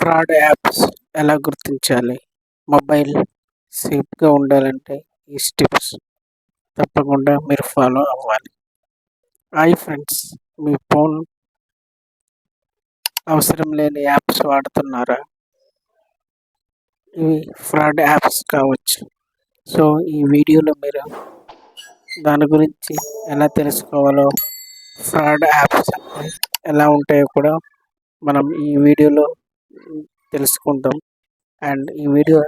Fraud apps ఎలా గుర్తించాలి? Mobile సేఫ్‌గా ఉండాలంటే ఈ స్టెప్స్ తప్పకుండా మీరు ఫాలో అవ్వాలి. Hi friends! మీ ఫోన్ అవసరం లేని యాప్స్ వాడుతున్నారా? ఇవి ఫ్రాడ్ యాప్స్ కావచ్చు. సో, ఈ వీడియోలో మీరు దాని గురించి ఎలా తెలుసుకోవాలో, ఫ్రాడ్ యాప్స్ అంటే ఎలా ఉంటాయో కూడా మనం ఈ వీడియోలో తెలుసుకుందాం. అండ్ ఈ వీడియో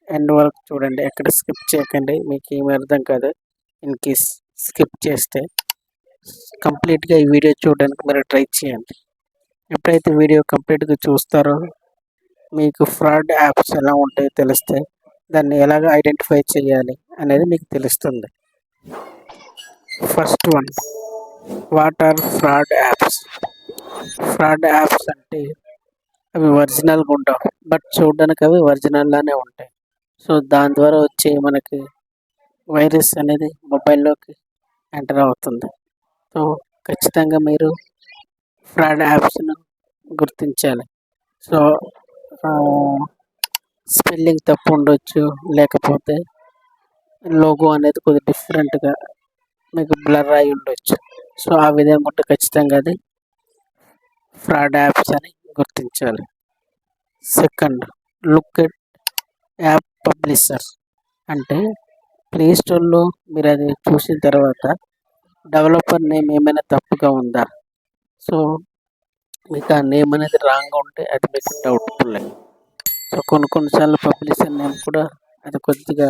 ఎండ్ వరకు చూడండి. ఎక్కడ స్కిప్ చేయకండి. మీకేమి అర్థం కాదు. ఇన్ కేస్ స్కిప్ చేస్తే కంప్లీట్‌గా ఈ వీడియో చూడడానికి మీరు ట్రై చేయండి. ఎప్పుడైతే వీడియో కంప్లీట్‌గా చూస్తారో మీకు ఫ్రాడ్ యాప్స్ ఎలా ఉంటాయో తెలుస్తాయి. దాన్ని ఎలాగ ఐడెంటిఫై చేయాలి అనేది మీకు తెలుస్తుంది. First one, what are fraud apps? Fraud apps అంటే అవి ఒరిజినల్‌గా ఉండవు. బట్ చూడడానికి అవి ఒరిజినల్ లానే ఉంటాయి. సో, దాని ద్వారా వచ్చే మనకి వైరస్ అనేది మొబైల్‌లోకి ఎంటర్ అవుతుంది. సో, ఖచ్చితంగా మీరు ఫ్రాడ్ యాప్స్‌ను గుర్తించాలి. సో, స్పెల్లింగ్ తప్పు ఉండొచ్చు. లేకపోతే లోగో అనేది కొద్దిగా డిఫరెంట్‌గా మీకు బ్లర్ అయ్యి ఉండొచ్చు. సో, ఆ విధంగా ఉంటే ఖచ్చితంగా అది ఫ్రాడ్ యాప్స్ అని గుర్తించాలి. Second, look at app publisher. అంటే ప్లే స్టోర్‌లో మీరు అది చూసిన తర్వాత డెవలపర్ నేమ్ ఏమైనా తప్పుగా ఉందా? సో, మీకు ఆ నేమ్ అనేది రాంగ్‌గా ఉంటే అది మీకు డౌట్‌ఫుల్లే. సో, కొన్ని సార్లు పబ్లిషర్ నేమ్ కూడా అది కొద్దిగా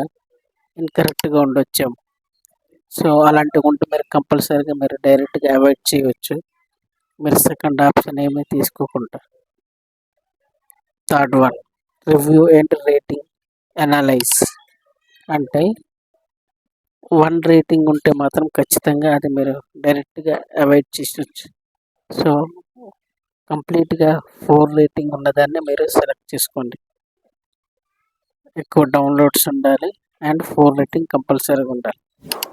ఇన్‌కరెక్ట్‌గా ఉండొచ్చేమో. సో, అలాంటివి ఉంటే మీరు కంపల్సరీగా మీరు డైరెక్ట్‌గా అవాయిడ్ చేయొచ్చు. మీరు సెకండ్ ఆప్షన్ ఏమీ తీసుకోకుండా. Third one, review and rating analyse. అంటే 1 రేటింగ్ ఉంటే మాత్రం ఖచ్చితంగా అది మీరు డైరెక్ట్‌గా అవాయిడ్ చేసేయొచ్చు. సో, కంప్లీట్‌గా 4 రేటింగ్ ఉన్నదాన్ని మీరు సెలెక్ట్ చేసుకోండి. ఎక్కువ డౌన్లోడ్స్ ఉండాలి అండ్ 4 రేటింగ్ కంపల్సరీగా ఉండాలి.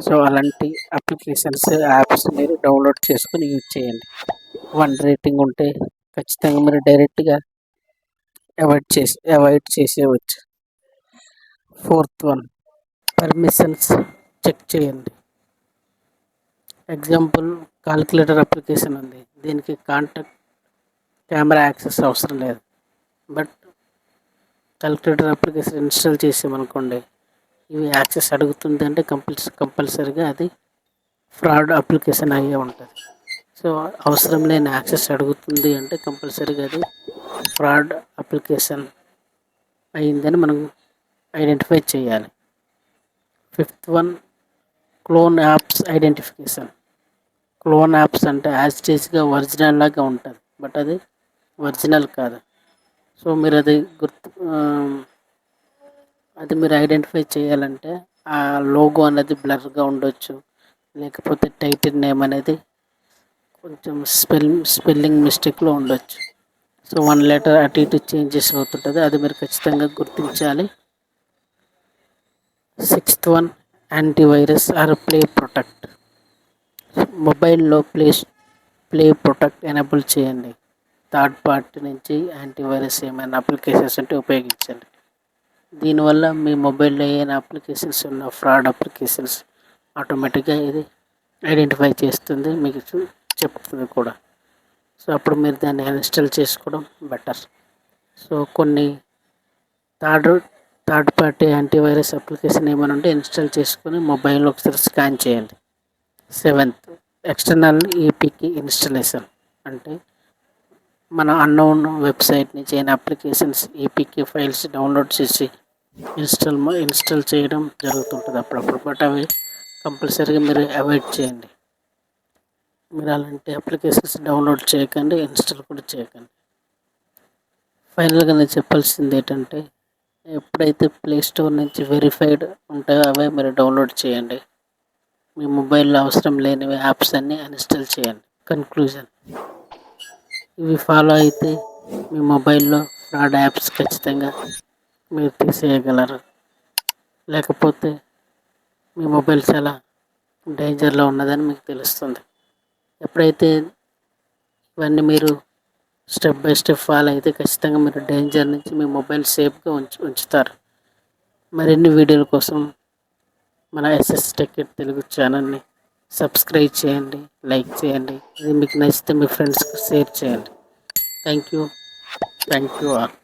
సో, అలాంటి అప్లికేషన్స్, యాప్స్ మీరు డౌన్లోడ్ చేసుకొని యూజ్ చేయండి. 1 రేటింగ్ ఉంటే ఖచ్చితంగా మీరు డైరెక్ట్‌గా అవాయిడ్ చేసేయవచ్చు. ఫోర్త్ వన్, పర్మిషన్స్ చెక్ చేయండి. ఎగ్జాంపుల్, కాలిక్యులేటర్ అప్లికేషన్ ఉంది. దీనికి కాంటాక్ట్ కెమెరా యాక్సెస్ అవసరం లేదు. బట్ కాలిక్యులేటర్ అప్లికేషన్ ఇన్స్టాల్ చేసామనుకోండి, ఇవి యాక్సెస్ అడుగుతుంది అంటే కంపల్సరీగా అది ఫ్రాడ్ అప్లికేషన్ అయ్యే ఉంటుంది. సో, అవసరం లేని యాక్సెస్ అడుగుతుంది అంటే కంపల్సరీగా అది ఫ్రాడ్ అప్లికేషన్ అయిందని మనం ఐడెంటిఫై చేయాలి. Fifth one, clone apps identification. Clone apps అంటే యాజ్ ఇట్ ఈస్‌గా ఒరిజినల్ లాగా ఉంటుంది. బట్ అది ఒరిజినల్ కాదు. సో, మీరు అది మీరు ఐడెంటిఫై చేయాలంటే ఆ లోగో అనేది బ్లర్‌గా ఉండొచ్చు. లేకపోతే టైటిల్ నేమ్ అనేది కొంచెం స్పెల్లింగ్ మిస్టేక్‌లో ఉండొచ్చు. సో, 1 లెటర్ అటు ఇటు చేంజెస్ అవుతుంటది. అది మీరు ఖచ్చితంగా గుర్తించాలి. Sixth one, antivirus or play protect. మొబైల్‌లో ప్లే ప్రొటెక్ట్ ఎనేబుల్ చేయండి. థర్డ్ పార్టీ నుంచి యాంటీవైరస్ ఏమైనా అప్లికేషన్స్ ఉంటే ఉపయోగించండి. దీనివల్ల మీ మొబైల్‌లో ఏమైనా అప్లికేషన్స్ ఉన్న ఫ్రాడ్ అప్లికేషన్స్ ఆటోమేటిక్‌గా ఇది ఐడెంటిఫై చేస్తుంది. మీకు చెప్తుంది కూడా. సో, అప్పుడు మీరు దాన్ని అన్‌ఇన్‌స్టాల్ చేసుకోవడం బెటర్. సో, కొన్ని థర్డ్ పార్టీ యాంటీవైరస్ అప్లికేషన్ ఏమైనా ఉంటే ఇన్స్టాల్ చేసుకొని మొబైల్‌లో ఒకసారి స్కాన్ చేయండి. Seventh, external APK installation. అంటే మన అన్నోన్ వెబ్సైట్ నుంచి అయిన అప్లికేషన్స్ ఏపీకే ఫైల్స్ డౌన్లోడ్ చేసి ఇన్స్టాల్ చేయడం జరుగుతుంటుంది అప్పుడప్పుడు. బట్ అవి కంపల్సరీగా మీరు అవాయిడ్ చేయండి. మీరు అలాంటి అప్లికేషన్స్ డౌన్లోడ్ చేయకండి, ఇన్స్టాల్ కూడా చేయకండి. ఫైనల్‌గా నేను చెప్పాల్సింది ఏంటంటే, ఎప్పుడైతే ప్లే స్టోర్ నుంచి వెరిఫైడ్ ఉంటాయో అవే మీరు డౌన్లోడ్ చేయండి. మీ మొబైల్‌లో అవసరం లేనివి యాప్స్ అన్నీ అన్‌ఇన్‌స్టాల్ చేయండి. కన్క్లూజన్, ఇవి ఫాలో అయితే మీ మొబైల్‌లో ఫ్రాడ్ యాప్స్ ఖచ్చితంగా మీరు తీసేయగలరు. లేకపోతే మీ మొబైల్ చాలా డేంజర్‌లో ఉన్నదని మీకు తెలుస్తుంది. ఎప్పుడైతే ఇవన్నీ మీరు స్టెప్ బై స్టెప్ ఫాలో అయితే ఖచ్చితంగా మీరు డేంజర్ నుంచి మీ మొబైల్ సేఫ్గా ఉంచుతారు. మరిన్ని వీడియోల కోసం మన ఎస్ఎస్ టెక్ తెలుగు ఛానల్ని సబ్స్క్రైబ్ చేయండి, లైక్ చేయండి. ఇది మీకు నచ్చితే మీ ఫ్రెండ్స్కి షేర్ చేయండి. Thank you all.